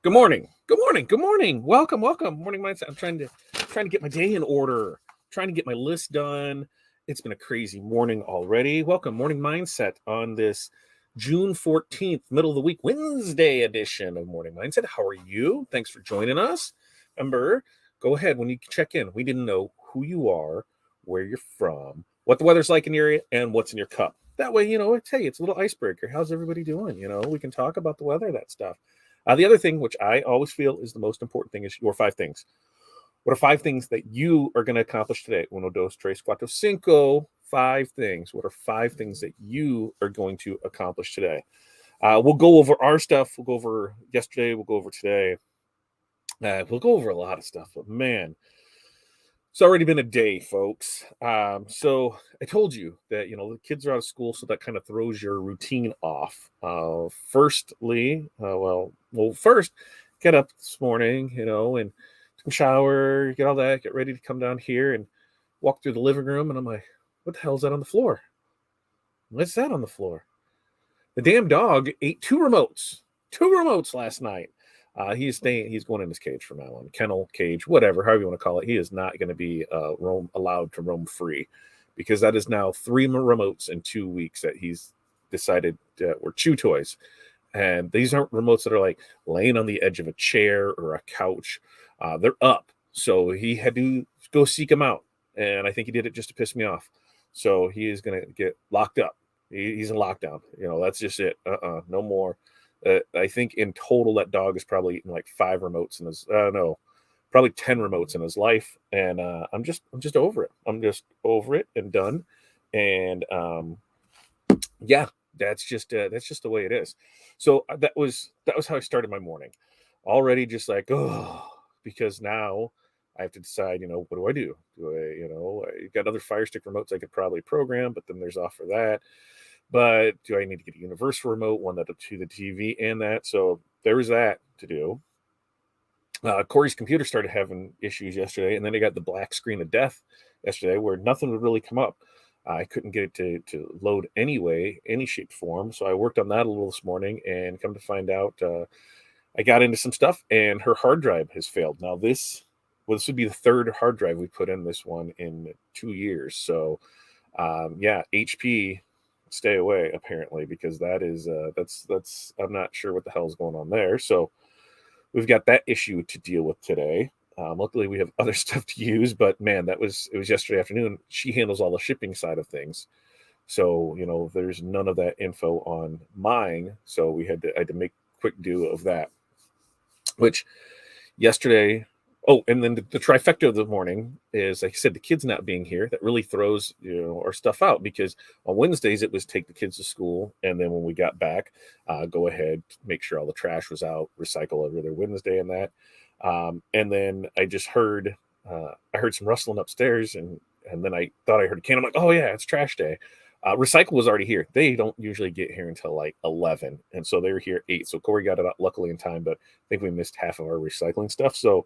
Good morning. Good morning. Good morning. Welcome. Morning mindset. I'm trying to get my day in order. Trying to get my list done. It's been a crazy morning already. Welcome, morning mindset on this June 14th, middle of the week, Wednesday edition of Morning Mindset. How are you? Thanks for joining us. Remember, go ahead when you check in. We didn't know who you are, where you're from, what the weather's like in your area, and what's in your cup. That way, it's a little icebreaker. How's everybody doing? We can talk about the weather, that stuff. The other thing, which I always feel is the most important thing, is your 5 things. What are 5 things that you are going to accomplish today? Uno, dos, tres, cuatro, cinco. 5 things. What are 5 things that you are going to accomplish today? We'll go over our stuff. We'll go over yesterday. We'll go over today. We'll go over a lot of stuff. But man, it's already been a day, folks. So I told you that, the kids are out of school, so that kind of throws your routine off. First, get up this morning, and take a shower, get all that, get ready to come down here and walk through the living room. And I'm like, what the hell is that on the floor? What's that on the floor? The damn dog ate 2 remotes last night. He's going in his cage from now on. Kennel, cage, whatever, however you want to call it. He is not going to be allowed to roam free, because that is now 3 remotes in 2 weeks that he's decided were chew toys. And these aren't remotes that are like laying on the edge of a chair or a couch. They're up. So he had to go seek them out. And I think he did it just to piss me off. So he is going to get locked up. He's in lockdown. That's just it. No more. I think in total that dog has probably eaten like 5 remotes in his probably 10 remotes in his life, and I'm just over it. I'm just over it and done. And yeah, that's just the way it is. So that was how I started my morning. Already just like, because now I have to decide, what do I do? I got other Fire Stick remotes I could probably program, but then there's off for that. But do I need to get a universal remote, one that'll to the TV and that? So there was that to do. Corey's computer started having issues yesterday, and then I got the black screen of death yesterday where nothing would really come up. I couldn't get it to load anyway, any shape, form. So I worked on that a little this morning, and come to find out, I got into some stuff, and her hard drive has failed. Now this would be the 3rd hard drive we put in this one in 2 years. So HP, stay away apparently, because that is that's I'm not sure what the hell is going on there. So we've got that issue to deal with today. Luckily we have other stuff to use, but man, it was yesterday afternoon. She handles all the shipping side of things, so there's none of that info on mine. So I had to make quick do of that, which yesterday. Oh, and then the trifecta of the morning is, like I said, the kids not being here. That really throws our stuff out, because on Wednesdays it was take the kids to school, and then when we got back, go ahead, make sure all the trash was out, recycle every other Wednesday, and that. And then I just heard some rustling upstairs, and then I thought I heard a can. I'm like, oh yeah, it's trash day. Recycle was already here. They don't usually get here until like 11, and so they were here at 8. So Corey got it out luckily in time, but I think we missed half of our recycling stuff. So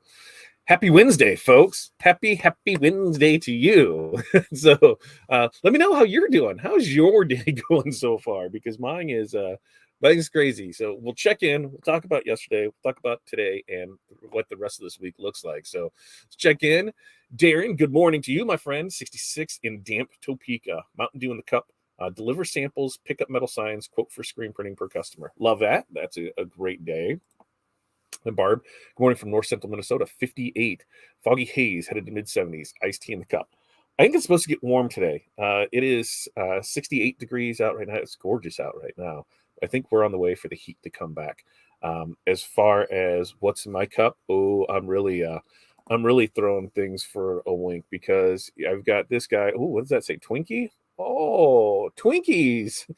happy Wednesday, folks. Happy Wednesday to you. So let me know how you're doing. How's your day going so far? Because mine is crazy. So we'll check in. We'll talk about yesterday. We'll talk about today and what the rest of this week looks like. So let's check in. Darren, good morning to you, my friend. 66 in damp Topeka. Mountain Dew in the cup. Deliver samples, pick up metal signs, quote for screen printing per customer. Love that. That's a great day. And Barb, good morning from north central Minnesota. 58. Foggy haze, headed to mid-70s. Iced tea in the cup. I think it's supposed to get warm today. It is 68 degrees out right now. It's gorgeous out right now. I think we're on the way for the heat to come back. As far as what's in my cup, I'm really throwing things for a wink, because I've got this guy. Oh, what does that say? Twinkie? Oh, Twinkies.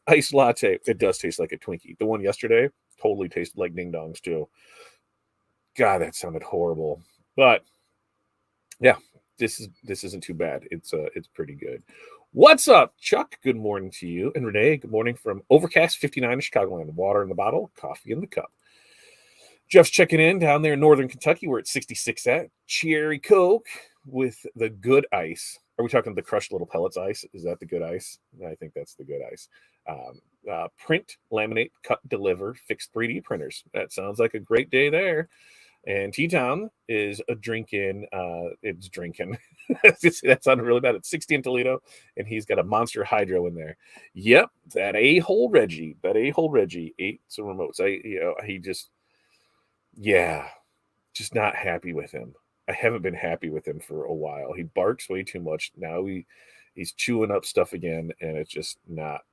Iced latte. It does taste like a Twinkie. The one yesterday totally tasted like ding dongs too. God, that sounded horrible. But yeah, this isn't too bad. It's pretty good. What's up, Chuck? Good morning to you. And Renee, good morning from overcast 59 in Chicagoland. Water in the bottle, coffee in the cup. Jeff's checking in down there in northern Kentucky, where it's 66 at. Cherry Coke with the good ice. Are we talking the crushed little pellets ice? Is that the good ice? I think that's the good ice. Print, laminate, cut, deliver, fix 3D printers. That sounds like a great day there. And T-Town is it's drinking. That sounded really bad. It's 60 in Toledo, and he's got a Monster Hydro in there. Yep, that a-hole Reggie ate some remotes. He just, yeah, just not happy with him. I haven't been happy with him for a while. He barks way too much. Now he's chewing up stuff again, and it's just not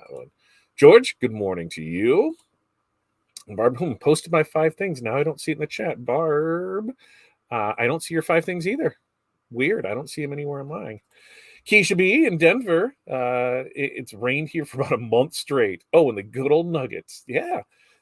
one. George, good morning to you. Barb posted my 5 things. Now I don't see it in the chat. Barb, I don't see your 5 things either. Weird. I don't see them anywhere online. Keisha B in Denver. It's rained here for about a month straight. Oh, and the good old Nuggets. Yeah,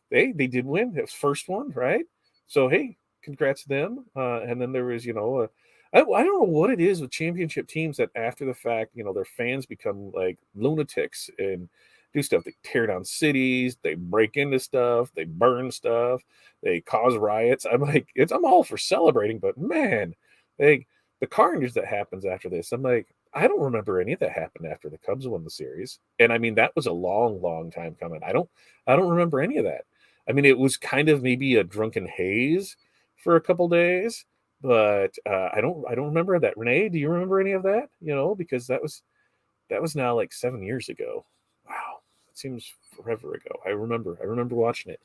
they did win. It was first one, right? So hey, congrats to them. And then there was, I don't know what it is with championship teams that after the fact, their fans become like lunatics and do stuff. They tear down cities, they break into stuff, they burn stuff, they cause riots. I'm like, I'm all for celebrating, but man, the carnage that happens after this, I'm like, I don't remember any of that happened after the Cubs won the series. And I mean, that was a long, long time coming. I don't remember any of that. I mean, it was kind of maybe a drunken haze for a couple days, but I don't remember that. Renee, do you remember any of that? Because that was now like 7 years ago. Wow, it seems forever ago. I remember watching it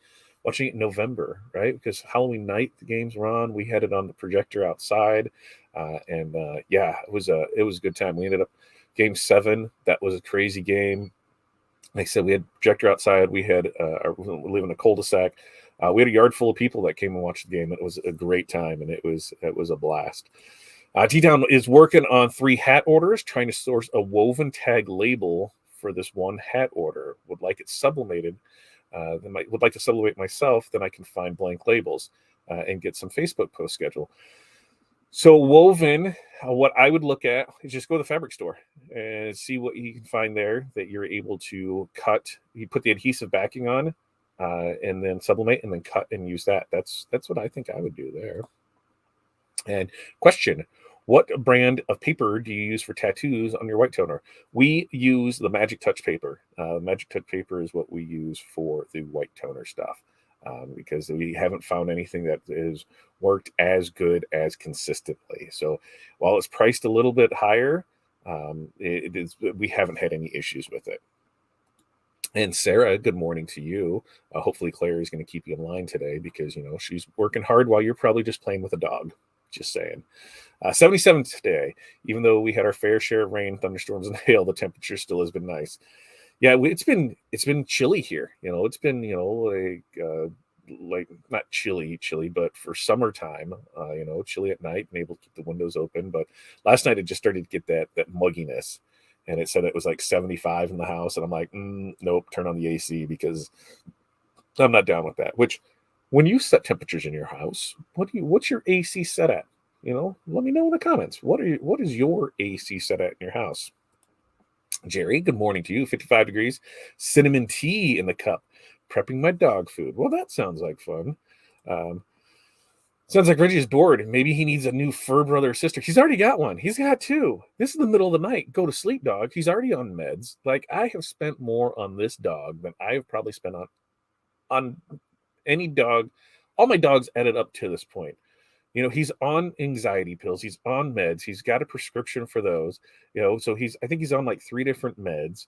in November, right? Because Halloween night the games were on. We had it on the projector outside, and yeah, it was a good time. We ended up Game 7. That was a crazy game. Like I said, we had projector outside. We live in a cul-de-sac. We had a yard full of people that came and watched the game. It was a great time, and it was a blast. T-Town is working on 3 hat orders, trying to source a woven tag label for this one hat order. Would like it sublimated. Would like to sublimate myself. Then I can find blank labels and get some Facebook post schedule. So woven, what I would look at is just go to the fabric store and see what you can find there that you're able to cut. You put the adhesive backing on, and then sublimate, and then cut and use that. That's what I think I would do there. And question, what brand of paper do you use for tattoos on your white toner? We use the Magic Touch paper. Magic Touch paper is what we use for the white toner stuff, because we haven't found anything that is worked as good as consistently. So while it's priced a little bit higher, we haven't had any issues with it. And Sarah, good morning to you. Hopefully Claire is going to keep you in line today because, she's working hard while you're probably just playing with a dog. Just saying. 77 today. Even though we had our fair share of rain, thunderstorms, and hail, the temperature still has been nice. Yeah, it's been chilly here. It's been like not chilly, but for summertime, chilly at night and able to keep the windows open. But last night it just started to get that mugginess, and it said it was like 75 in the house, and I'm like, nope, turn on the AC because I'm not down with that. Which, when you set temperatures in your house, what's your AC set at? Let me know in the comments. What is your AC set at in your house? Jerry, good morning to you. 55 degrees, cinnamon tea in the cup, prepping my dog food. Well, that sounds like fun. Sounds like Reggie is bored. Maybe he needs a new fur brother or sister. He's already got one. He's got 2. This is the middle of the night. Go to sleep, dog. He's already on meds. Like, I have spent more on this dog than I have probably spent on any dog. All my dogs added up to this point. He's on anxiety pills. He's on meds. He's got a prescription for those. So I think he's on like 3 different meds.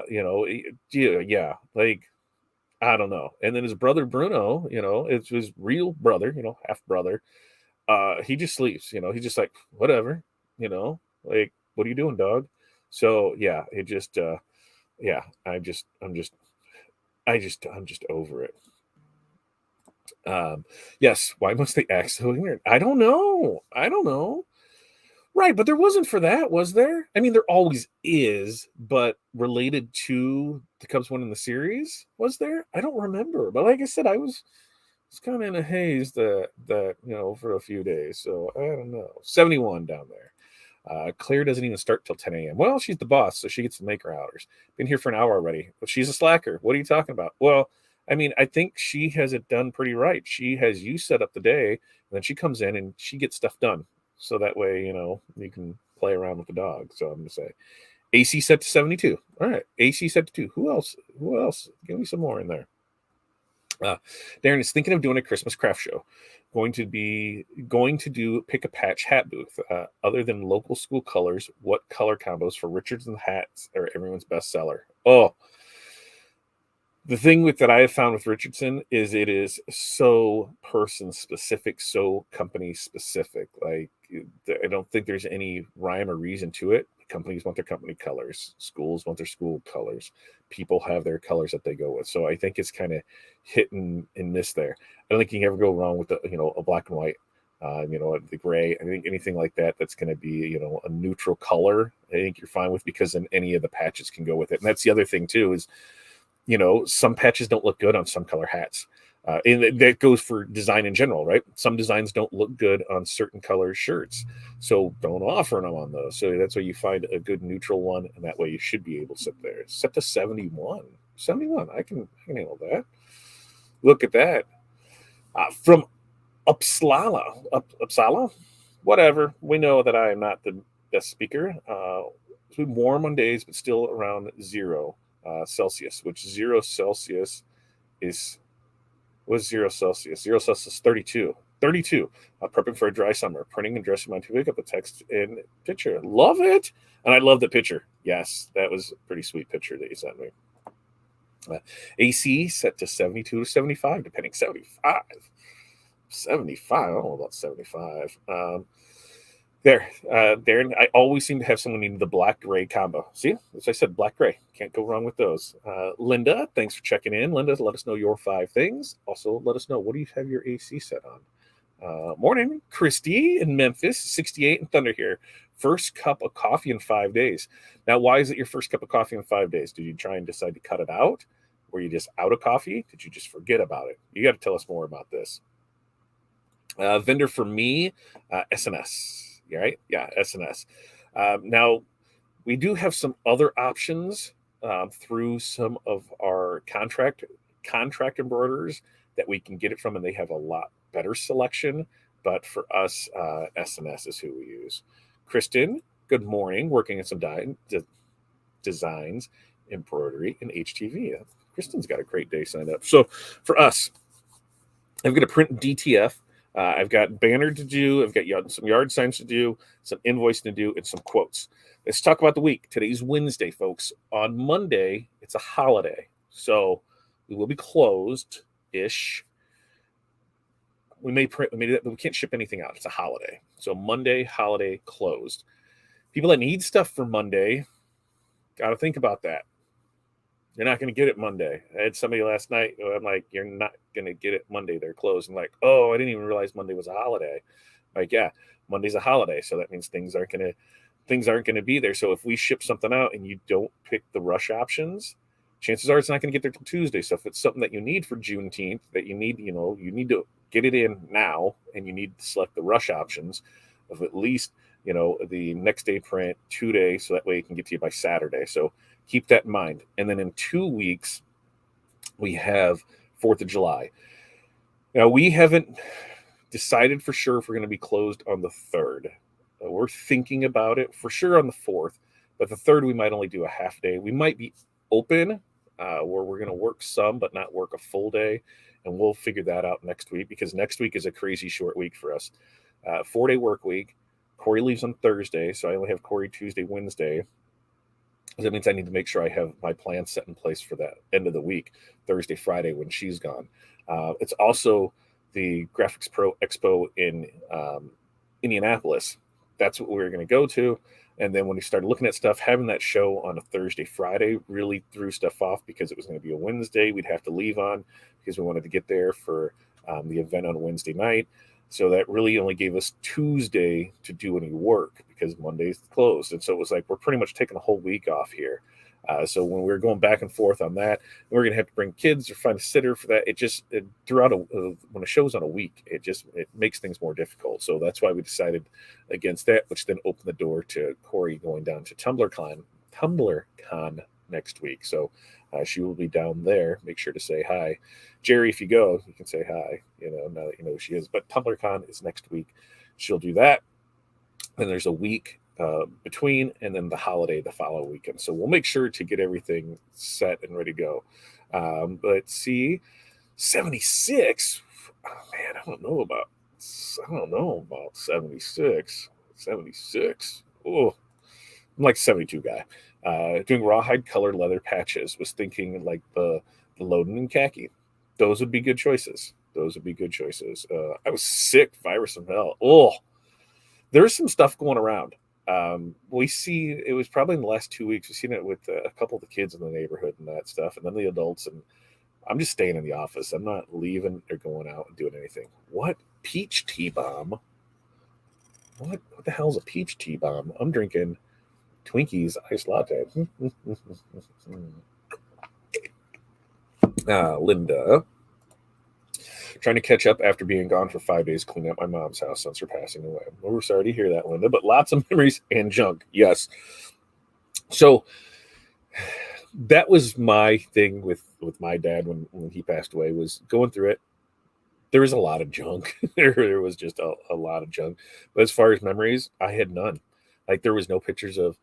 Yeah, like, I don't know. And then his brother Bruno, it's his real brother, half brother. He just sleeps. He's just like, whatever. Like, what are you doing, dog? So yeah, it just yeah, I'm just over it. Yes, why must they act so ignorant? I don't know. Right, but there wasn't for that, was there? I mean, there always is, but related to the Cubs winning the series, was there? I don't remember. But like I said, I was kind of in a haze that for a few days. So I don't know. 71 down there. Claire doesn't even start till 10 a.m. Well, she's the boss, so she gets to make her hours. Been here for an hour already. But she's a slacker. What are you talking about? Well, I mean, I think she has it done pretty right. She has you set up the day, and then she comes in and she gets stuff done. So that way, you can play around with the dog. So I'm going to say. AC set to 72. All right, AC set to 2. Who else? Who else? Give me some more in there. Darren is thinking of doing a Christmas craft show. Going to do pick a patch hat booth. Other than local school colors, what color combos for Richardson hats are everyone's best seller? Oh, the thing that I have found with Richardson is it is so person specific, so company specific. Like, I don't think there's any rhyme or reason to it. Companies want their company colors. Schools want their school colors. People have their colors that they go with. So I think it's kind of hit and miss there. I don't think you can ever go wrong with a black and white, the gray. I think anything like that that's going to be, a neutral color, I think you're fine with, because then any of the patches can go with it. And that's the other thing too is, some patches don't look good on some color hats. And that goes for design in general, right? Some designs don't look good on certain color shirts. So don't offer them on those. So that's why you find a good neutral one, and that way you should be able to sit there. Set to 71. 71. I can handle that. Look at that. From Uppsala, whatever. We know that I am not the best speaker. It's been warm on days, but still around 0 Celsius, which 0 Celsius is, was 0 Celsius? 0 Celsius, 32. 32. Prepping for a dry summer. Printing and dressing my to pick up a text and picture. Love it. And I love the picture. Yes, that was a pretty sweet picture that you sent me. AC set to 72 to 75, depending. 75. 75. I don't know about 75. Darren, I always seem to have someone needing the black gray combo. See, as I said, black gray. Can't go wrong with those. Linda, thanks for checking in. Linda, let us know your 5 things. Also, let us know, what do you have your AC set on? Morning, Christy in Memphis, 68 and Thunder here. First cup of coffee in 5 days. Now, why is it your first cup of coffee in 5 days? Did you try and decide to cut it out? Were you just out of coffee? Did you just forget about it? You got to tell us more about this. Vendor for me, SNS. Right? Yeah, SNS. Now, we do have some other options through some of our contract embroiderers that we can get it from, and they have a lot better selection. But for us, SNS is who we use. Kristen, good morning. Working on some designs, embroidery, and HTV. Kristen's got a great day signed up. So for us, I'm going to print DTF. I've got banner to do. I've got some yard signs to do, some invoicing to do, and some quotes. Let's talk about the week. Today's Wednesday, folks. On Monday, it's a holiday, so we will be closed-ish. We can't ship anything out. It's a holiday, so Monday, holiday, closed. People that need stuff for Monday, got to think about that. You're not going to get it Monday. I had somebody last night. I'm like, you're not going to get it Monday. They're closed. I'm like, oh, I didn't even realize Monday was a holiday. Like, yeah, Monday's a holiday, so that means things aren't going to be there. So if we ship something out and you don't pick the rush options, chances are it's not going to get there till Tuesday. So if it's something that you need for Juneteenth, that you need to get it in now, and you need to select the rush options of at least the next day print, 2 days, so that way it can get to you by Saturday. So keep that in mind. And then in 2 weeks, we have 4th of July. Now, we haven't decided for sure if we're going to be closed on the 3rd. We're thinking about it for sure on the 4th, but the 3rd, we might only do a half day. We might be open where we're going to work some, but not work a full day. And we'll figure that out next week, because next week is a crazy short week for us. 4-day work week. Corey leaves on Thursday, so I only have Corey Tuesday, Wednesday. That means I need to make sure I have my plan set in place for that end of the week, Thursday, Friday, when she's gone. It's also the Graphics Pro Expo in Indianapolis. That's what we're going to go to. And then when we started looking at stuff, having that show on a Thursday, Friday really threw stuff off, because it was going to be a Wednesday we'd have to leave on, because we wanted to get there for the event on Wednesday night. So that really only gave us Tuesday to do any work, because Monday's closed. And so it was like, we're pretty much taking a whole week off here. So when we were going back and forth on that, we're going to have to bring kids or find a sitter for that. When a show's on a week, it makes things more difficult. So that's why we decided against that, which then opened the door to Corey going down to TumblerCon next week. So she will be down there. Make sure to say hi. Jerry, if you go, you can say hi, now that you know who she is. But TumblerCon is next week. She'll do that. Then there's a week between, and then the holiday the following weekend. So we'll make sure to get everything set and ready to go. Let's see, 76. Oh, man, I don't know about 76. 76. Oh, I'm like 72 guy. Doing rawhide colored leather patches. Was thinking like the Loden and khaki. Those would be good choices. Those would be good choices. I was sick, virus from hell. Oh, there's some stuff going around. We see it was probably in the last 2 weeks. We've seen it with a couple of the kids in the neighborhood and that stuff, and then the adults. And I'm just staying in the office. I'm not leaving or going out and doing anything. What peach tea bomb? What the hell's a peach tea bomb? I'm drinking Twinkies iced latte. Linda, trying to catch up after being gone for 5 days, cleaning up my mom's house since her passing away. Well, we're sorry to hear that, Linda, but lots of memories and junk. Yes. So that was my thing with my dad when he passed away, was going through it. There was a lot of junk. There was just a lot of junk. But as far as memories, I had none. Like there was no pictures of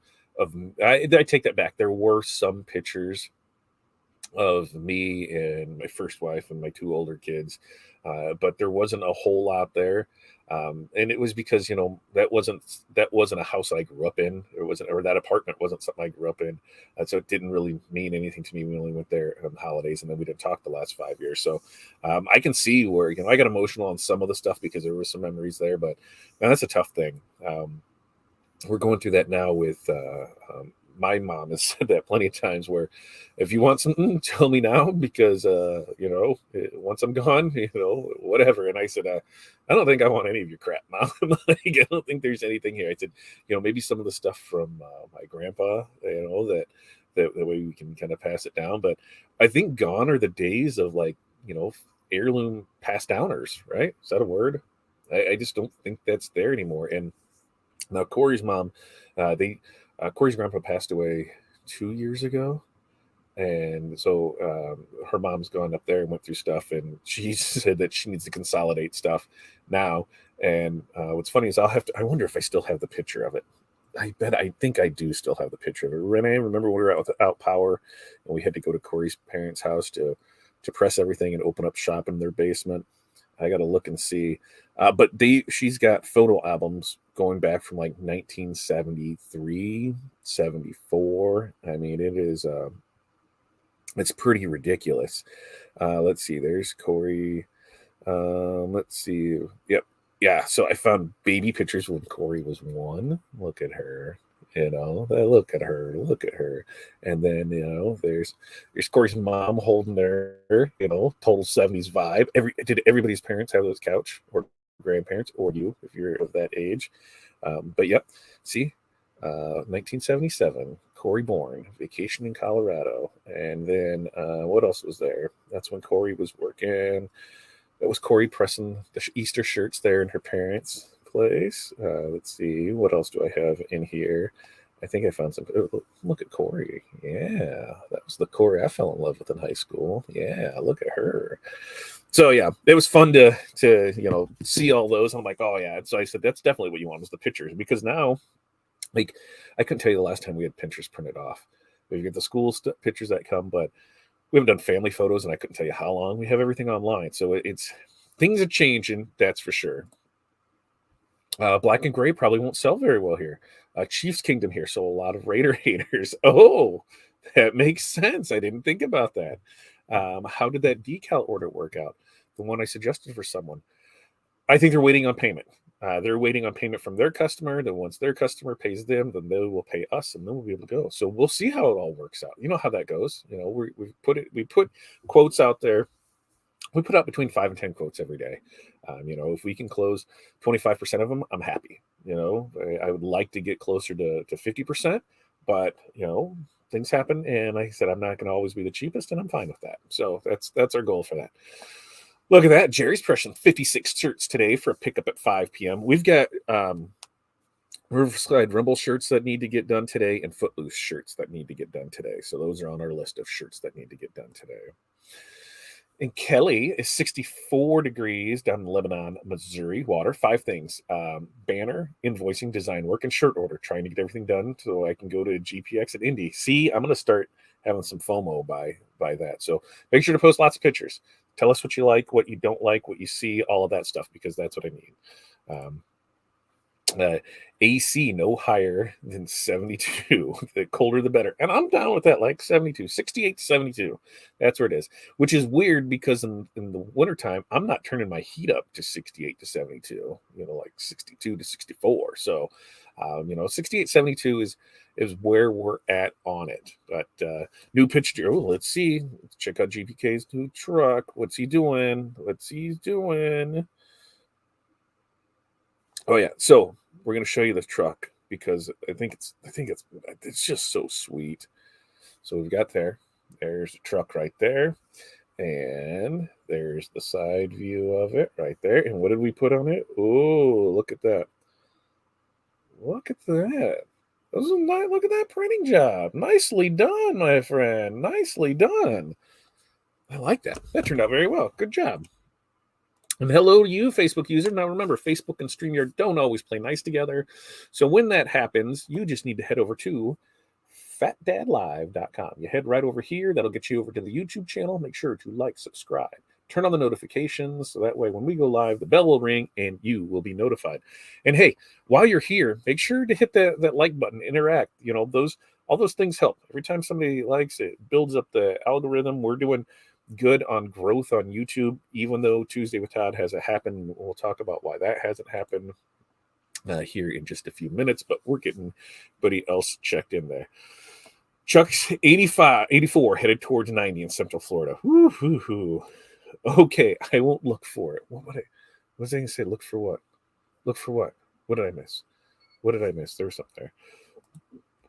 I take that back. There were some pictures of me and my first wife and my two older kids, but there wasn't a whole lot there. And it was because that wasn't a house that I grew up in. Or that apartment wasn't something I grew up in, so it didn't really mean anything to me. We only went there on the holidays, and then we didn't talk the last 5 years. So I can see where I got emotional on some of the stuff because there were some memories there. But man, that's a tough thing. We're going through that now with my mom has said that plenty of times, where if you want something, tell me now, because once I'm gone, whatever. And I said, I don't think I want any of your crap, Mom. Like, I don't think there's anything here. I said, maybe some of the stuff from my grandpa, that way we can kind of pass it down. But I think gone are the days of heirloom passed downers, right? Is that a word? I just don't think that's there anymore. And now Corey's mom, Corey's grandpa passed away 2 years ago, and so her mom's gone up there and went through stuff, and she said that she needs to consolidate stuff now. And what's funny is I wonder if I still have the picture of it. I think I do still have the picture of it. Renee, remember when we were out power, and we had to go to Corey's parents' house to press everything and open up shop in their basement? I got to look and see. But she's got photo albums going back from like 1973, 74. I mean, it's pretty ridiculous. Let's see. There's Corey. Let's see. Yep. Yeah. So I found baby pictures when Corey was 1. Look at her. Look at her. Look at her. And then, there's Corey's mom holding her, total 70s vibe. Did everybody's parents have those couch, or grandparents, or you, if you're of that age? But yep. See, 1977, Corey born, vacation in Colorado. And then what else was there? That's when Corey was working. That was Corey pressing the Easter shirts there in her parents' place. Let's see, what else do I have in here? I think I found some. Oh, look at Corey. Yeah, that was the Corey I fell in love with in high school. Yeah, look at her. So yeah, it was fun to see all those. I'm like, oh yeah. So I said, that's definitely what you want, is the pictures, because now, like, I couldn't tell you the last time we had pictures printed off. We get the school pictures that come, but we haven't done family photos, and I couldn't tell you how long. We have everything online, so it's things are changing. That's for sure. Black and gray probably won't sell very well here. Chiefs Kingdom here, so a lot of Raider haters. Oh, that makes sense. I didn't think about that. How did that decal order work out? The one I suggested for someone. I think they're waiting on payment. They're waiting on payment from their customer. Then once their customer pays them, then they will pay us, and then we'll be able to go. So we'll see how it all works out. You know how that goes. We put quotes out there. We put out between 5 and 10 quotes every day. If we can close 25% of them, I'm happy. I would like to get closer to 50%, but things happen, and like I said, I'm not going to always be the cheapest, and I'm fine with that. So that's our goal for that. Look at that. Jerry's pressing 56 shirts today for a pickup at 5 p.m. We've got Riverside Rumble shirts that need to get done today, and Footloose shirts that need to get done today. So those are on our list of shirts that need to get done today. And Kelly is 64 degrees down in Lebanon, Missouri. Water, 5 things: banner, invoicing, design work, and shirt order. Trying to get everything done so I can go to GPX at Indy. See, I'm going to start having some FOMO by that. So make sure to post lots of pictures. Tell us what you like, what you don't like, what you see, all of that stuff, because that's what I need. AC no higher than 72. The colder the better. And I'm down with that, like 72, 68 to 72. That's where it is, which is weird because in the wintertime, I'm not turning my heat up to 68 to 72, like 62 to 64. So, 68, 72 is where we're at on it. But new picture. Oh, let's see. Let's check out GPK's new truck. What's he doing? What's he doing? Oh yeah, so we're gonna show you the truck because I think it's just so sweet. So we've got there's the truck right there, and there's the side view of it right there. And what did we put on it? Oh, look at that! Look at that! Look at that printing job. Nicely done, my friend. Nicely done. I like that. That turned out very well. Good job. And hello to you, Facebook user. Now remember, Facebook and StreamYard don't always play nice together. So when that happens, you just need to head over to fatdadlive.com. You head right over here. That'll get you over to the YouTube channel. Make sure to like, subscribe, turn on the notifications. So that way, when we go live, the bell will ring and you will be notified. And hey, while you're here, make sure to hit that like button, interact. All those things help. Every time somebody likes it, builds up the algorithm. We're doing good on growth on YouTube, even though Tuesday with Todd hasn't happened. We'll talk about why that hasn't happened here in just a few minutes, but we're getting everybody else checked in there. Chuck's 84 headed towards 90 in Central Florida. Woo-hoo-hoo. Okay, I won't look for it. What was I going to say? Look for what? Look for what? What did I miss? What did I miss? There was something there.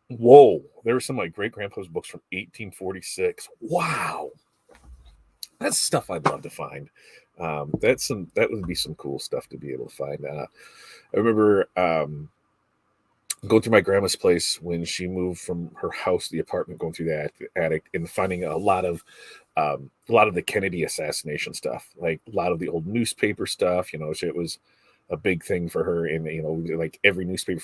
Whoa, there were some of my great grandpa's books from 1846. Wow. That's stuff I'd love to find. That would be some cool stuff to be able to find. I remember going through my grandma's place when she moved from her house to the apartment, going through the attic and finding a lot of the Kennedy assassination stuff, like a lot of the old newspaper stuff. So it was a big thing for her, and like every newspaper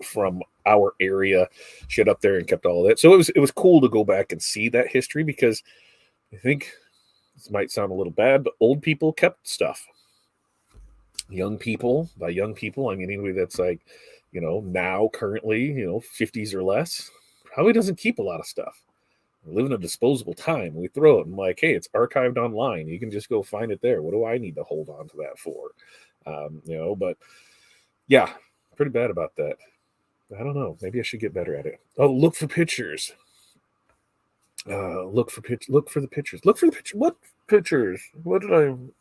from our area, she had up there and kept all of that. So it was cool to go back and see that history, because I think this might sound a little bad, but old people kept stuff. Young people, by young people, I mean anybody that's like, now currently, 50s or less, probably doesn't keep a lot of stuff. We live in a disposable time. We throw it. I'm like, hey, it's archived online. You can just go find it there. What do I need to hold on to that for? But yeah, pretty bad about that. I don't know. Maybe I should get better at it. Oh, look for pictures. Look for the pictures. Look for the picture. What pictures? What am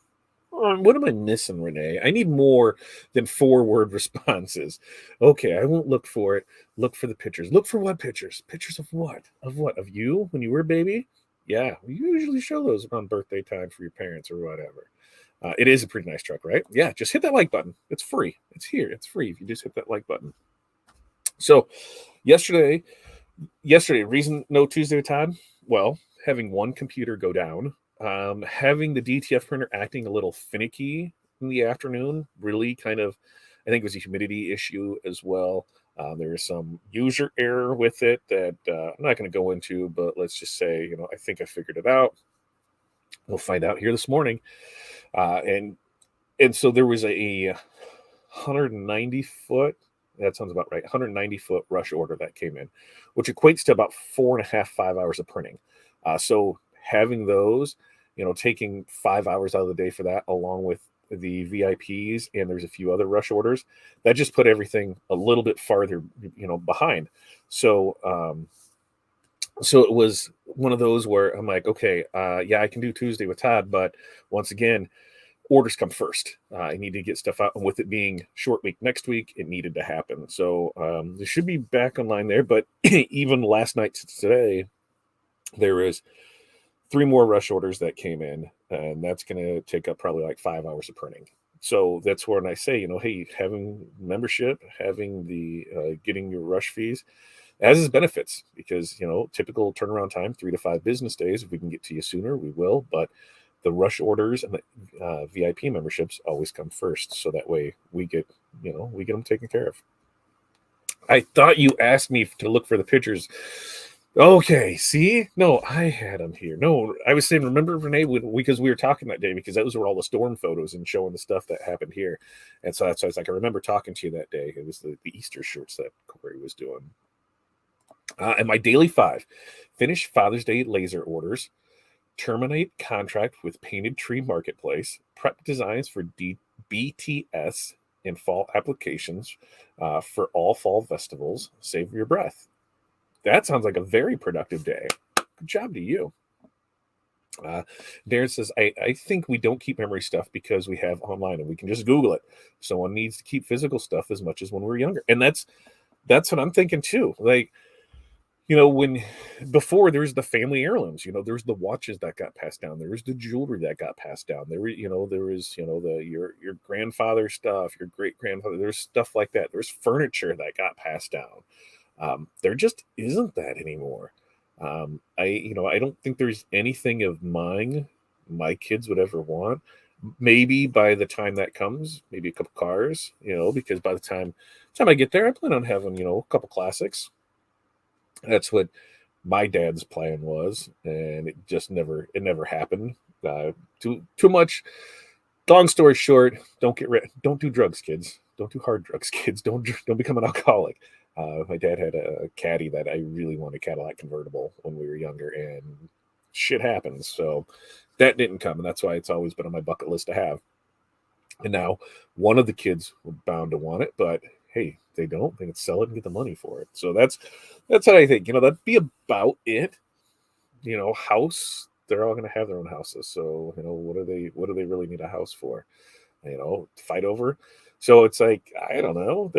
I missing, Renee? I need more than 4-word responses. Okay, I won't look for it. Look for the pictures. Look for what pictures? Pictures of what? Of what? Of you when you were a baby? Yeah, we usually show those around birthday time for your parents or whatever. It is a pretty nice truck, right? Yeah, just hit that like button. It's free. It's here. It's free if you just hit that like button. So yesterday, reason no Tuesday with Todd? Well, having one computer go down, having the DTF printer acting a little finicky in the afternoon, really kind of, I think it was a humidity issue as well. There was some user error with it that I'm not going to go into, but let's just say, I think I figured it out. We'll find out here this morning. And so there was a 190 foot, that sounds about right, 190 foot rush order that came in, which equates to about 4.5, 5 hours of printing. So having those, taking 5 hours out of the day for that, along with the VIPs, and there's a few other rush orders, that just put everything a little bit farther, behind. So, so it was one of those where I'm like, okay, yeah, I can do Tuesday with Todd, but once again, orders come first. I need to get stuff out, and with it being short week next week, it needed to happen. So they should be back online there. But even last night to today, there is 3 more rush orders that came in, and that's going to take up probably like 5 hours of printing. So that's when I say, hey, having membership, having the getting your rush fees, as is benefits, because typical turnaround time 3 to 5 business days. If we can get to you sooner, we will. But the rush orders and the VIP memberships always come first. So that way we get them taken care of. I thought you asked me to look for the pictures. Okay, see? No, I had them here. No, I was saying, remember, Renee, because we were talking that day, because those were all the storm photos and showing the stuff that happened here. And so that's why I was like, I remember talking to you that day. It was the Easter shirts that Corey was doing. And my daily 5: finish Father's Day laser orders, terminate contract with Painted Tree Marketplace, prep designs for BTS and fall applications for all fall festivals, save your breath. That sounds like a very productive day. Good job to you. Darren says, I think we don't keep memory stuff because we have online and we can just Google it. Someone needs to keep physical stuff as much as when we were younger. And that's what I'm thinking too. Like, when before there was the family heirlooms, there was the watches that got passed down. There was the jewelry that got passed down. There was, your grandfather stuff, your great grandfather. There's stuff like that. There's furniture that got passed down. There just isn't that anymore. I don't think there's anything of mine my kids would ever want. Maybe by the time that comes, maybe a couple cars, because by the time I get there, I plan on having, a couple classics. That's what my dad's plan was, and it just never happened. Too much. Long story short, don't do drugs, kids. Don't do hard drugs, kids. Don't become an alcoholic. My dad had a caddy that I really wanted, a Cadillac convertible, when we were younger, and shit happens. So that didn't come, and that's why it's always been on my bucket list to have. And now one of the kids were bound to want it, but hey, they don't. They can sell it and get the money for it. So that's what I think. That'd be about it. House. They're all going to have their own houses. So what do they really need a house for? Fight over. So it's like, I don't know.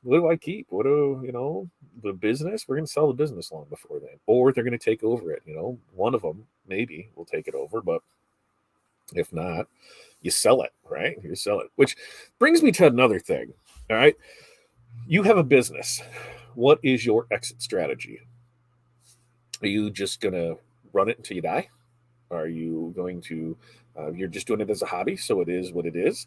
What do I keep? What do the business? We're going to sell the business long before then, or they're going to take over it. One of them maybe will take it over, but if not, you sell it, right? You sell it, which brings me to another thing. All right. You have a business. What is your exit strategy? Are you just going to run it until you die? Are you going to, you're just doing it as a hobby, so it is what it is?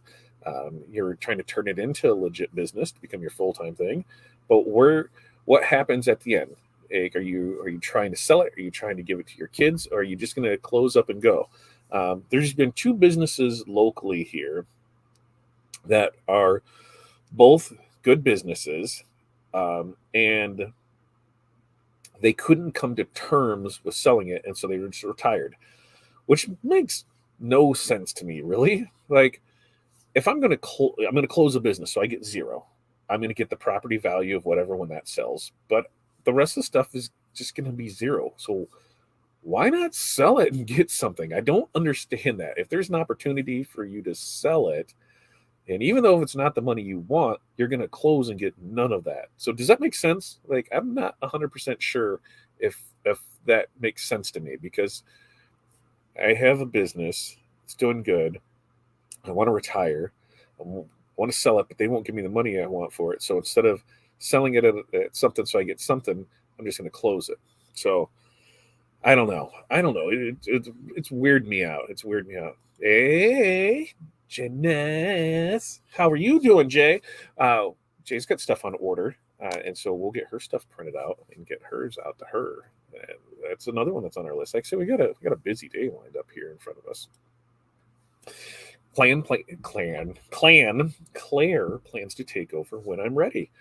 You're trying to turn it into a legit business to become your full-time thing. But what happens at the end? Like, are you trying to sell it? Are you trying to give it to your kids? Or are you just going to close up and go? There's been 2 businesses locally here that are both good businesses, and they couldn't come to terms with selling it, and so they were just retired, which makes no sense to me, really. Like, if I'm going to close a business, so I get 0. I'm going to get the property value of whatever when that sells, but the rest of the stuff is just going to be 0. So why not sell it and get something? I don't understand that. If there's an opportunity for you to sell it, and even though if it's not the money you want, you're going to close and get none of that. So does that make sense? Like, I'm not 100% sure if that makes sense to me, because I have a business. It's doing good. I want to retire. I want to sell it, but they won't give me the money I want for it. So instead of selling it at something so I get something, I'm just going to close it. So I don't know. It's weirded me out. It's weirded me out. Hey, Janice, how are you doing, Jay? Jay's got stuff on order, and so we'll get her stuff printed out and get hers out to her. And that's another one that's on our list. Like I said, we got a busy day lined up here in front of us. Claire plans to take over when I'm ready.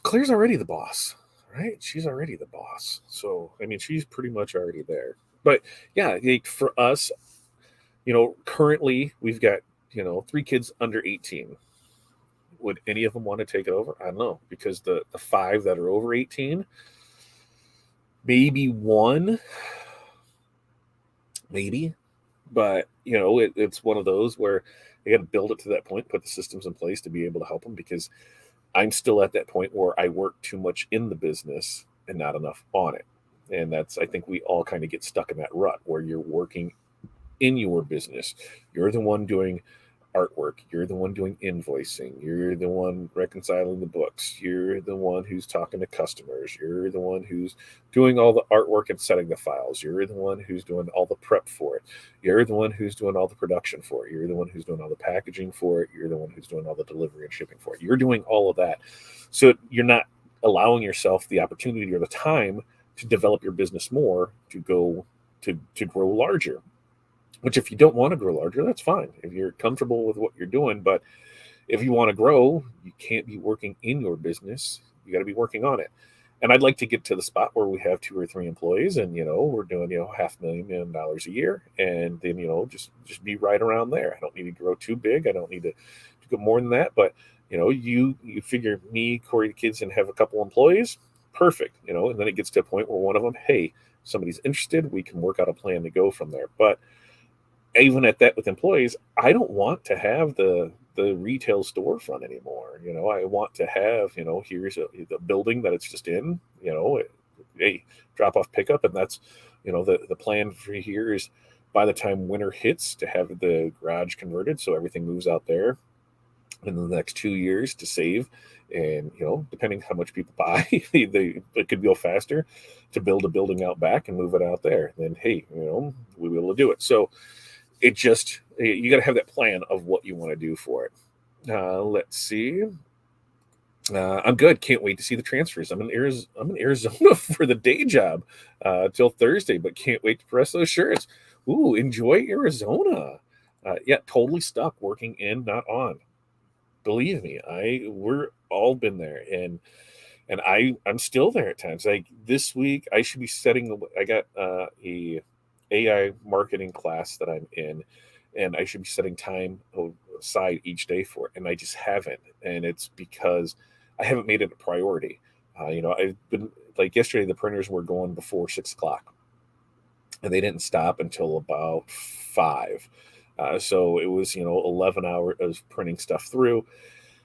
Claire's already the boss, right? She's already the boss. So, I mean, she's pretty much already there. But yeah, like, for us, currently we've got, 3 kids under 18. Would any of them want to take it over? I don't know, because the 5 that are over 18, maybe one, maybe. But, it's one of those where they got to build it to that point, put the systems in place to be able to help them, because I'm still at that point where I work too much in the business and not enough on it. And I think we all kind of get stuck in that rut where you're working in your business. You're the one doing artwork. You're the one doing invoicing. You're the one reconciling the books. You're the one who's talking to customers. You're the one who's doing all the artwork and setting the files. You're the one who's doing all the prep for it. You're the one who's doing all the production for it. You're the one who's doing all the packaging for it. You're the one who's doing all the delivery and shipping for it. You're doing all of that. So you're not allowing yourself the opportunity or the time to develop your business more, to go to grow larger. Which, if you don't want to grow larger, that's fine. If you're comfortable with what you're doing, but if you want to grow, you can't be working in your business. You got to be working on it. And I'd like to get to the spot where we have 2 or 3 employees, and we're doing $500,000 a year, and then just be right around there. I don't need to grow too big. I don't need to go more than that. But you figure me, Corey, the kids, and have a couple employees, perfect. And then it gets to a point where one of them, hey, somebody's interested, we can work out a plan to go from there. But even at that, with employees, I don't want to have the retail storefront anymore. I want to have, here's the building that it's just in, a drop off pickup. And that's, the plan for here is, by the time winter hits, to have the garage converted so everything moves out there in the next 2 years to save. And, depending how much people buy, it could go faster to build a building out back and move it out there. Then, hey, we'll be able to do it. So you got to have that plan of what you want to do for it. Let's see. I'm good. Can't wait to see the transfers. I'm in Arizona for the day job till Thursday, but can't wait to press those shirts. Ooh, enjoy Arizona. Yeah, totally stuck working in, not on. Believe me, we're all been there, and I'm still there at times. Like this week, I should be I got a AI marketing class that I'm in, and I should be setting time aside each day for it, and I just haven't. And it's because I haven't made it a priority. I've been, like, yesterday, the printers were going before 6 o'clock, and they didn't stop until about 5. So it was 11 hours of printing stuff through,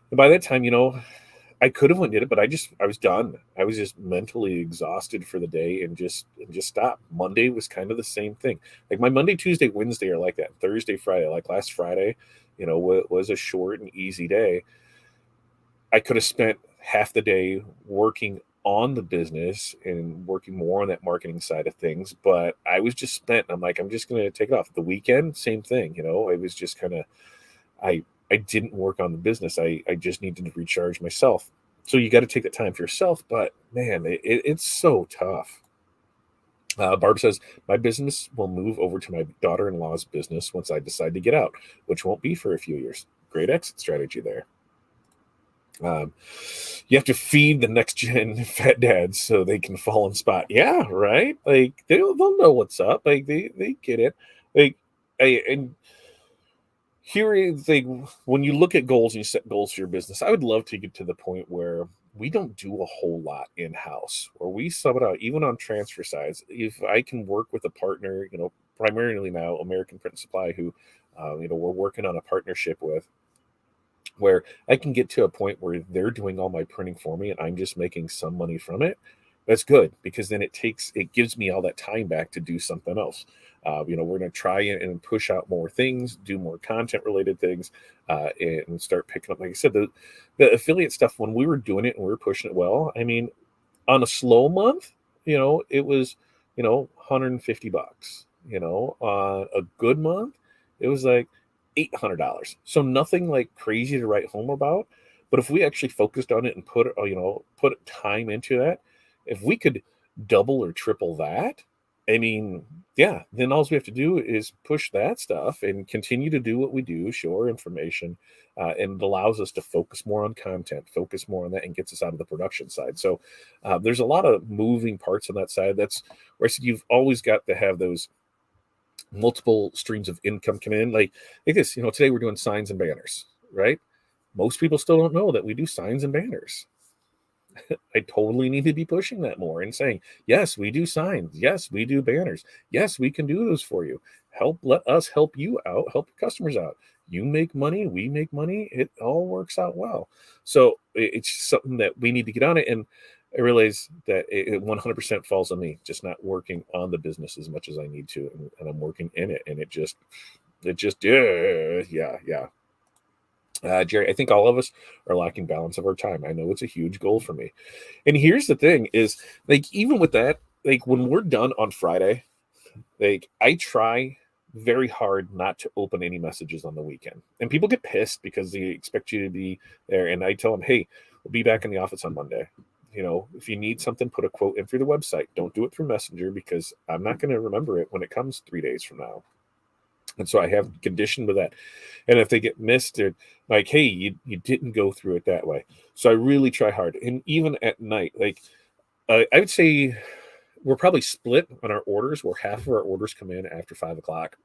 and by that time, I could have went and did it, but I was done. I was just mentally exhausted for the day, and just stopped. Monday was kind of the same thing. Like my Monday, Tuesday, Wednesday are like that. Thursday, Friday, like last Friday, was a short and easy day. I could have spent half the day working on the business and working more on that marketing side of things, but I was just spent. I'm like, I'm just going to take it off. The weekend, same thing. It was just kind of, I didn't work on the business. I just needed to recharge myself. So you got to take the time for yourself. But man, it's so tough. Barb says, my business will move over to my daughter-in-law's business once I decide to get out, which won't be for a few years. Great exit strategy there. You have to feed the next gen fat dads so they can fall in spot. Yeah, right. Like they'll know what's up. Like they get it. Like and here is like, when you look at goals and you set goals for your business, I would love to get to the point where we don't do a whole lot in house, or we sub it out, even on transfer sides. If I can work with a partner, primarily now American Print Supply, who we're working on a partnership with, where I can get to a point where they're doing all my printing for me and I'm just making some money from it. That's good, because then it gives me all that time back to do something else. We're going to try and push out more things, do more content related things, and start picking up. Like I said, the affiliate stuff, when we were doing it and we were pushing it well, I mean, on a slow month, it was, $150. On a good month, it was like $800. So nothing like crazy to write home about. But if we actually focused on it and put time into that, if we could double or triple that, I mean, yeah, then all we have to do is push that stuff and continue to do what we do, show our information, and it allows us to focus more on content, focus more on that, and gets us out of the production side. So there's a lot of moving parts on that side. That's where I said you've always got to have those multiple streams of income come in. Like this, today we're doing signs and banners, right? Most people still don't know that we do signs and banners. I totally need to be pushing that more and saying, yes, we do signs. Yes, we do banners. Yes, we can do those for you. Let us help you out, help your customers out. You make money, we make money. It all works out well. So it's something that we need to get on it. And I realize that it 100% falls on me, just not working on the business as much as I need to. And I'm working in it. And it just, yeah. Jerry, I think all of us are lacking balance of our time. I know it's a huge goal for me. And here's the thing is like, even with that, like when we're done on Friday, like I try very hard not to open any messages on the weekend. And people get pissed because they expect you to be there. And I tell them, hey, we'll be back in the office on Monday. If you need something, put a quote in through the website. Don't do it through Messenger because I'm not going to remember it when it comes 3 days from now. And so I have conditioned with that. And if they get missed, they're like, hey, you didn't go through it that way. So I really try hard. And even at night, like I would say we're probably split on our orders where half of our orders come in after 5 o'clock,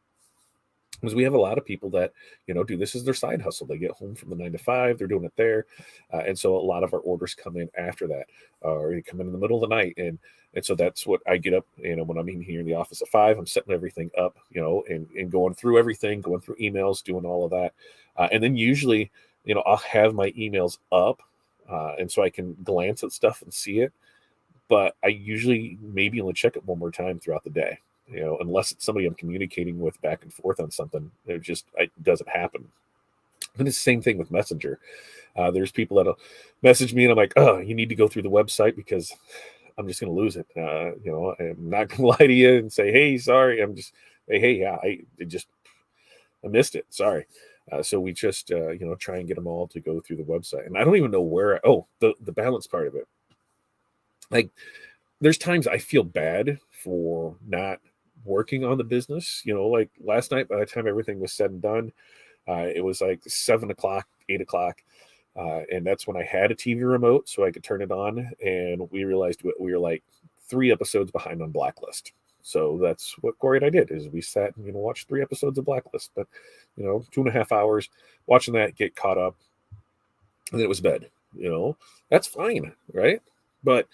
because we have a lot of people that do this as their side hustle. They get home from the 9 to 5, they're doing it there, and so a lot of our orders come in after that, or they come in the middle of the night, and so that's what I get up. When I'm in here in the office at 5, I'm setting everything up, and going through everything, going through emails, doing all of that, and then usually, I'll have my emails up, and so I can glance at stuff and see it, but I usually maybe only check it one more time throughout the day. Unless it's somebody I'm communicating with back and forth on something, it doesn't happen. And it's the same thing with Messenger. There's people that'll message me and I'm like, oh, you need to go through the website because I'm just going to lose it. I'm not going to lie to you and say, hey, sorry. Hey, yeah, I missed it. Sorry. So we just, try and get them all to go through the website. And I don't even know the balance part of it. Like, there's times I feel bad for not working on the business. Like last night, by the time everything was said and done, it was like 7 o'clock, 8 o'clock. And that's when I had a TV remote so I could turn it on. And we realized we were like 3 episodes behind on Blacklist. So that's what Corey and I did is we sat and watched 3 episodes of Blacklist, but 2.5 hours watching that, get caught up, and then it was bed. That's fine, right? But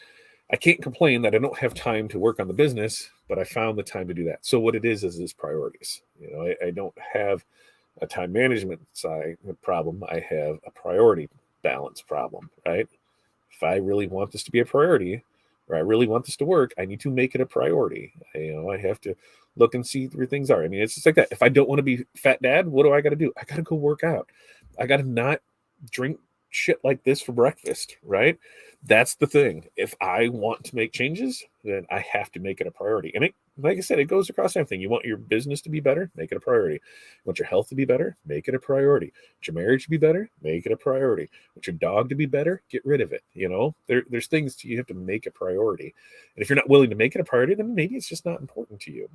I can't complain that I don't have time to work on the business, but I found the time to do that. So what it is priorities. I don't have a time management side problem. I have a priority balance problem, right? If I really want this to be a priority, or I really want this to work, I need to make it a priority. I have to look and see where things are. I mean, it's just like that. If I don't want to be fat dad, what do I got to do? I got to go work out. I got to not drink shit like this for breakfast, right? That's the thing. If I want to make changes, then I have to make it a priority. And like I said, it goes across everything. You want your business to be better, make it a priority. You want your health to be better, make it a priority. Want your marriage to be better, make it a priority. Want your dog to be better, get rid of it. There's things you have to make a priority. And if you're not willing to make it a priority, then maybe it's just not important to you.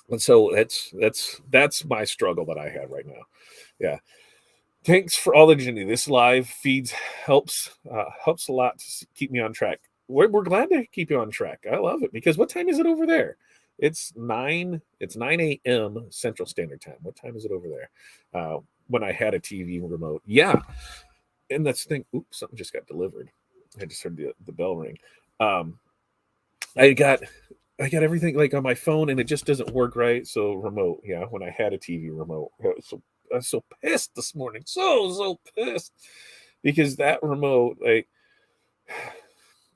And so that's my struggle that I have right now. Yeah. Thanks for all that you do. This live feeds helps a lot to keep me on track. We're glad to keep you on track. I love it because what time is it over there? It's 9. It's 9 a.m. Central Standard Time. What time is it over there? When I had a TV remote, yeah. And that's the thing. Oops, something just got delivered. I just heard the bell ring. I got everything like on my phone, and it just doesn't work right. So remote, yeah. When I had a TV remote, so I was so pissed this morning. So pissed because that remote, like,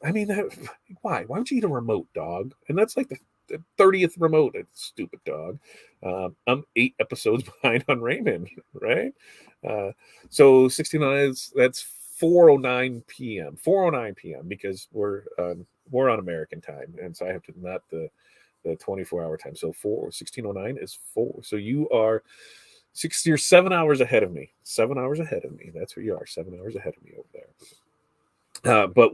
I mean, why? Why would you eat a remote, dog? And that's like the 30th remote. That stupid dog. I'm 8 episodes behind on Raymond, right? So 69 that's 4:09 p.m. 4:09 p.m. because we're on American time, and so I have to not the 24-hour time. So 16:09 is 4. So you are 60 or 7 hours ahead of me. 7 hours ahead of me. That's where you are. 7 hours ahead of me over there. But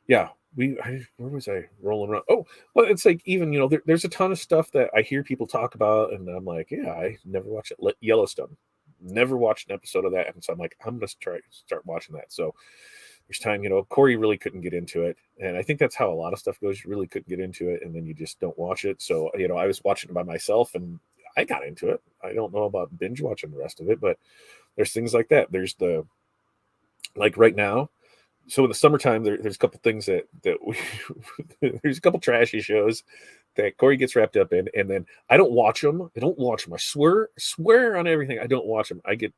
yeah, where was I rolling around? Oh, well, it's like even there's a ton of stuff that I hear people talk about, and I'm like, yeah, I never watched it. Yellowstone, never watched an episode of that, and so I'm like, I'm gonna start watching that. So there's time, Corey really couldn't get into it, and I think that's how a lot of stuff goes. You really couldn't get into it, and then you just don't watch it. So I was watching it by myself, and I got into it. I don't know about binge watching the rest of it, but there's things like that. There's like right now. So in the summertime, there's a couple things that we there's a couple trashy shows that Corey gets wrapped up in, and then I don't watch them. I swear on everything. I don't watch them. I get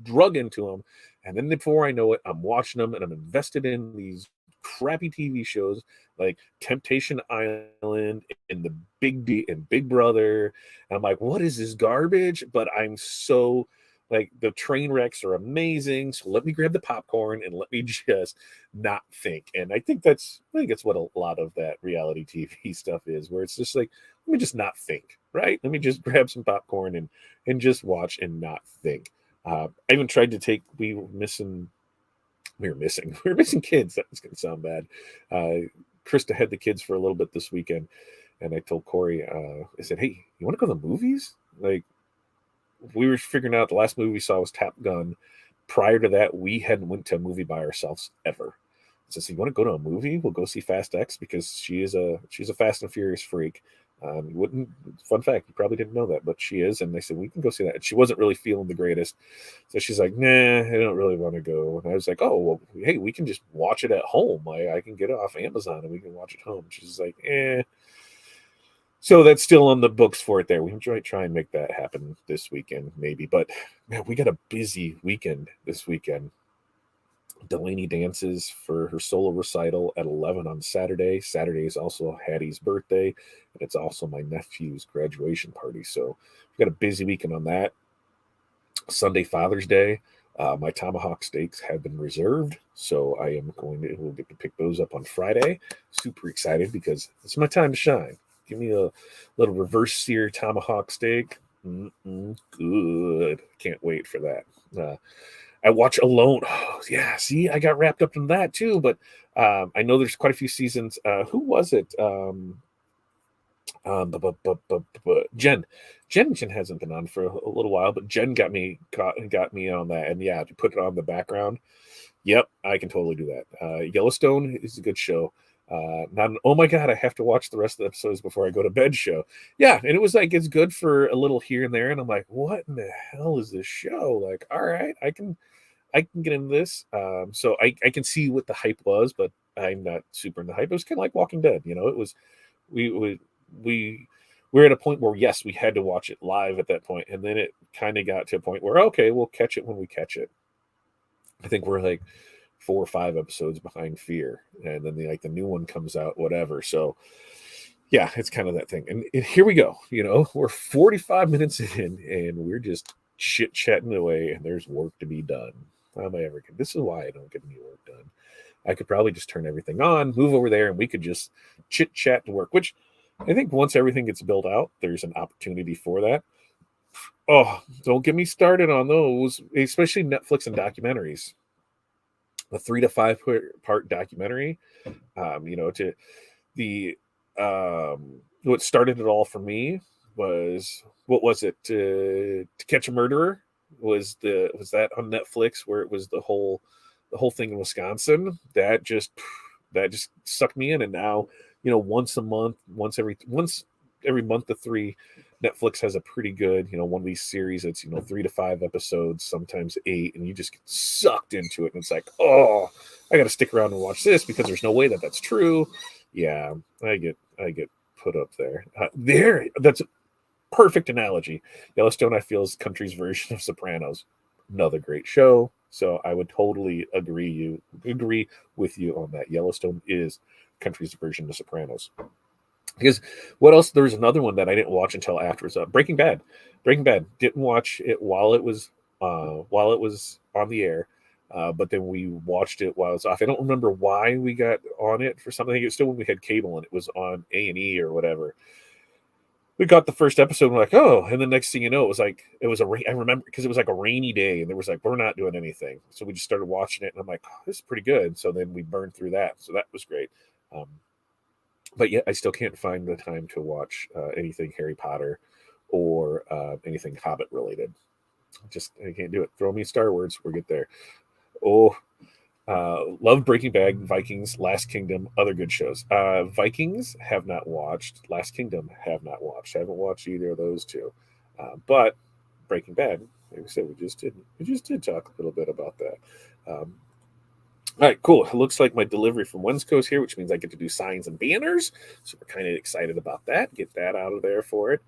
drug into them, and then before I know it, I'm watching them, and I'm invested in these crappy TV shows like Temptation Island and the Big Brother. And I'm like, what is this garbage? But I'm so Like, the train wrecks are amazing, so let me grab the popcorn and let me just not think. And I think it's what a lot of that reality TV stuff is, where it's just like, let me just not think, right? Let me just grab some popcorn and just watch and not think. I even tried to take. We were missing kids. That was going to sound bad. Krista had the kids for a little bit this weekend, and I told Corey, I said, "Hey, you want to go to the movies?" Like, we were figuring out the last movie we saw was Top Gun. Prior to that, we hadn't went to a movie by ourselves ever. So you want to go to a movie? We'll go see Fast X because she's a Fast and Furious freak. You wouldn't Fun fact, you probably didn't know that, but she is. And they said we can go see that. And she wasn't really feeling the greatest, so she's like, "Nah, I don't really want to go." And I was like, "Oh, well, hey, we can just watch it at home. I can get it off Amazon and we can watch it home." She's like, "Eh." So that's still on the books for it there. We can try and make that happen this weekend, maybe. But man, we got a busy weekend this weekend. Delaney dances for her solo recital at 11 on Saturday. Saturday is also Hattie's birthday, and it's also my nephew's graduation party. So we got a busy weekend on that. Sunday, Father's Day. My tomahawk steaks have been reserved, so we'll get to pick those up on Friday. Super excited because it's my time to shine. Give me a little reverse sear tomahawk steak. Good. Can't wait for that. I watch Alone. Oh, yeah, see, I got wrapped up in that too. But I know there's quite a few seasons. Who was it? Jen hasn't been on for a little while, but Jen got me on that, and yeah, to put it on the background. Yep, I can totally do that. Yellowstone is a good show. Not an, oh my god, I have to watch the rest of the episodes before I go to bed show. Yeah, and it was like it's good for a little here and there, and I'm like, what in the hell is this show? Like, all right, I can get into this. So I can see what the hype was, but I'm not super in the hype. It was kind of like Walking Dead, It was we we we're at a point where yes, we had to watch it live at that point, and then it kind of got to a point where okay, we'll catch it when we catch it. I think we're like 4 or 5 episodes behind Fear, and then the new one comes out, whatever. So yeah, it's kind of that thing. And here we go. We're 45 minutes in, and we're just chit chatting away, and there's work to be done. How am I ever? This is why I don't get any work done. I could probably just turn everything on, move over there, and we could just chit chat to work. Which I think once everything gets built out, there's an opportunity for that. Oh, don't get me started on those, especially Netflix and documentaries. A 3 to 5 part documentary, to the what started it all for me was what was it? To Catch a Murderer was that on Netflix where it was the whole thing in Wisconsin that just sucked me in, and now once a month, once every month to three, Netflix has a pretty good one of these series that's 3 to 5 episodes, sometimes 8, and you just get sucked into it, and it's like, oh, I got to stick around and watch this because there's no way that that's true. Yeah, I get put up there. That's a perfect analogy. Yellowstone, I feel, is country's version of Sopranos. Another great show. So I would totally agree with you on that. Yellowstone is country's version of Sopranos. Because what else? There's another one that I didn't watch until afterwards. Breaking Bad. Breaking Bad. Didn't watch it while it was on the air, but then we watched it while it was off. I don't remember why we got on it for something. It was still when we had cable and it was on A&E or whatever. We got the first episode and we're like, oh, and the next thing you know, I remember because it was like a rainy day and there was like, we're not doing anything. So we just started watching it and I'm like, oh, this is pretty good. So then we burned through that. So that was great. But yet I still can't find the time to watch anything Harry Potter or anything Hobbit related. I can't do it. Throw me Star Wars, we'll get there. Oh, love Breaking Bad, Vikings, Last Kingdom, other good shows. Vikings have not watched. Last Kingdom have not watched. I haven't watched either of those two. But Breaking Bad, like I said, we just did talk a little bit about that. All right, cool. It looks like my delivery from Wensco's here, which means I get to do signs and banners. So we're kind of excited about that. Get that out of there for it.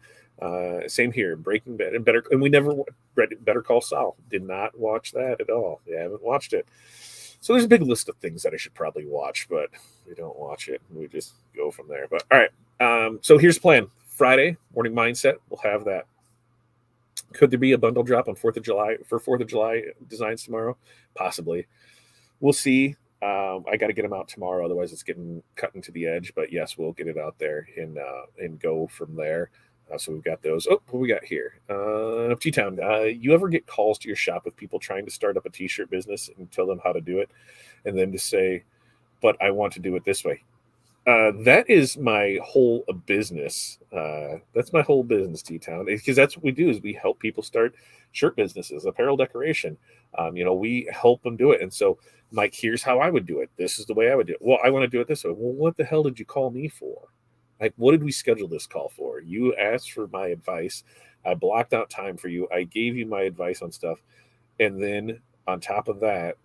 Same here, Breaking Bad and we never read Better Call Saul. Did not watch that at all. Yeah, I haven't watched it. So there's a big list of things that I should probably watch, but we don't watch it. We just go from there. But all right. So here's the plan. Friday morning mindset. We'll have that. Could there be a bundle drop on 4th of July for 4th of July designs tomorrow? Possibly. We'll see. I got to get them out tomorrow, otherwise it's getting cut into the edge. But yes, we'll get it out there and go from there. So we've got those. Oh, what we got here? T-Town. You ever get calls to your shop with people trying to start up a T-shirt business and tell them how to do it, and then to say, "But I want to do it this way." That is my whole business. That's my whole business, T-Town, because that's what we do is we help people start shirt businesses, apparel decoration. We help them do it. And so, Mike, here's how I would do it. This is the way I would do it. Well, I want to do it this way. Well, what the hell did you call me for? Like, what did we schedule this call for? You asked for my advice. I blocked out time for you. I gave you my advice on stuff. And then on top of that,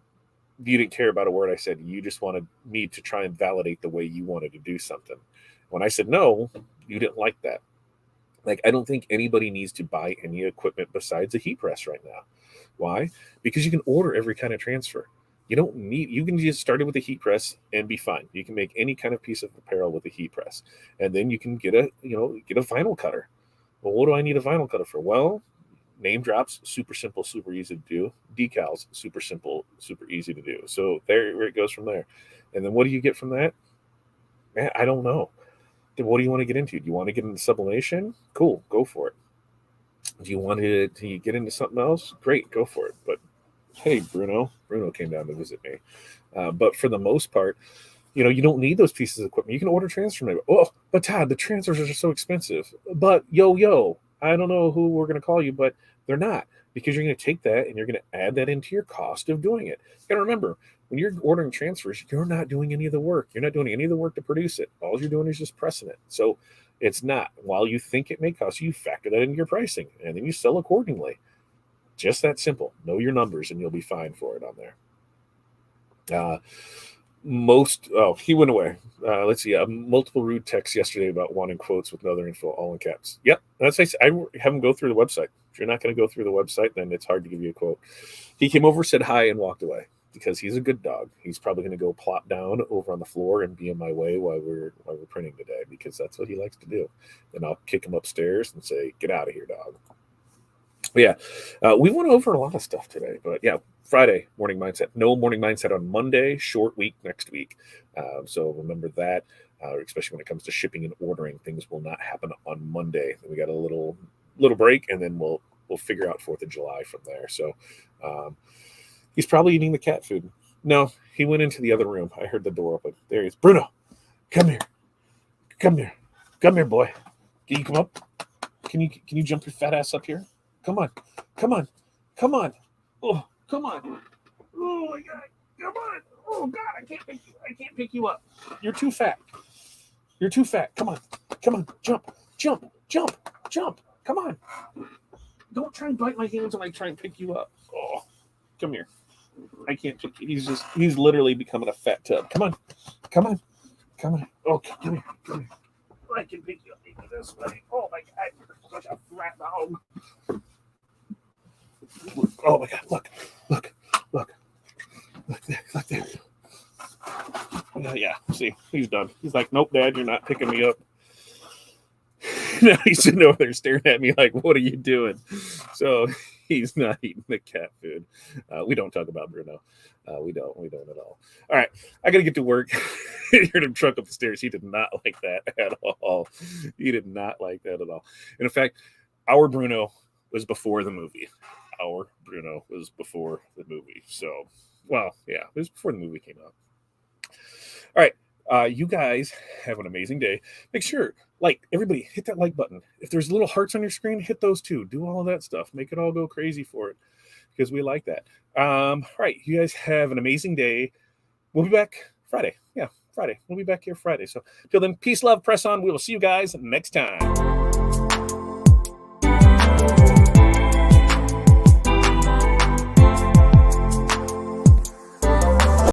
you didn't care about a word I said. You just wanted me to try and validate the way you wanted to do something. When I said no, you didn't like that. Like, I don't think anybody needs to buy any equipment besides a heat press right now. Why? Because you can order every kind of transfer. You can just start it with a heat press and be fine. You can make any kind of piece of apparel with a heat press. And then you can get a vinyl cutter. Well, what do I need a vinyl cutter for? Well, name drops, super simple, super easy to do. Decals, super simple, super easy to do. So there it goes from there. And then what do you get from that? Man, I don't know. Then what do you want to get into? Do you want to get into sublimation? Cool, go for it. Do you want to get into something else? Great, go for it. But hey, Bruno came down to visit me. But for the most part, you don't need those pieces of equipment. You can order transfers from anywhere. Oh, but Todd, the transfers are so expensive. But yo, I don't know who we're going to call you, but they're not, because you're going to take that and you're going to add that into your cost of doing it. You got to remember, when you're ordering transfers, you're not doing any of the work. You're not doing any of the work to produce it. All you're doing is just pressing it. So it's not. While you think it may cost you, factor that into your pricing, and then you sell accordingly. Just that simple. Know your numbers, and you'll be fine for it on there. He went away. Let's see. Multiple rude texts yesterday about wanting quotes with no other info, all in caps. Yep, that's nice. I have him go through the website. If you're not going to go through the website, then it's hard to give you a quote. He came over, said hi, and walked away because he's a good dog. He's probably going to go plop down over on the floor and be in my way while we're printing today, because that's what he likes to do. Then I'll kick him upstairs and say, "Get out of here, dog." But yeah, we went over a lot of stuff today. But yeah, Friday, morning mindset. No morning mindset on Monday. Short week next week. So remember that, especially when it comes to shipping and ordering. Things will not happen on Monday. We got a little break, and then we'll figure out 4th of July from there. So he's probably eating the cat food. No, he went into the other room. I heard the door open. There he is. Bruno, come here. Come here. Come here, boy. Can you come up? Can you jump your fat ass up here? Come on. Oh, come on. Oh my God. Come on. Oh God, I can't pick you up. You're too fat. Come on. Jump. Come on. Don't try and bite my hands when I try and pick you up. Oh, come here. I can't pick you. He's literally becoming a fat tub. Come on. Oh, come here. I can pick you up this way. Oh my God, you're such a fat dog. Oh my God, look there. Yeah, see, he's done. He's like, "Nope, Dad, you're not picking me up." Now he's sitting over there staring at me like, "What are you doing?" So he's not eating the cat food. We don't talk about Bruno. We don't at all. All right, I got to get to work. You heard him truck up the stairs. He did not like that at all. And in fact, our Bruno was before the movie. So, well, yeah, it was before the movie came out. All right. You guys have an amazing day. Make sure, everybody, hit that like button. If there's little hearts on your screen, hit those too. Do all of that stuff. Make it all go crazy for it, because we like that. All right. You guys have an amazing day. We'll be back Friday. Yeah, Friday. We'll be back here Friday. So till then, peace, love, press on. We will see you guys next time.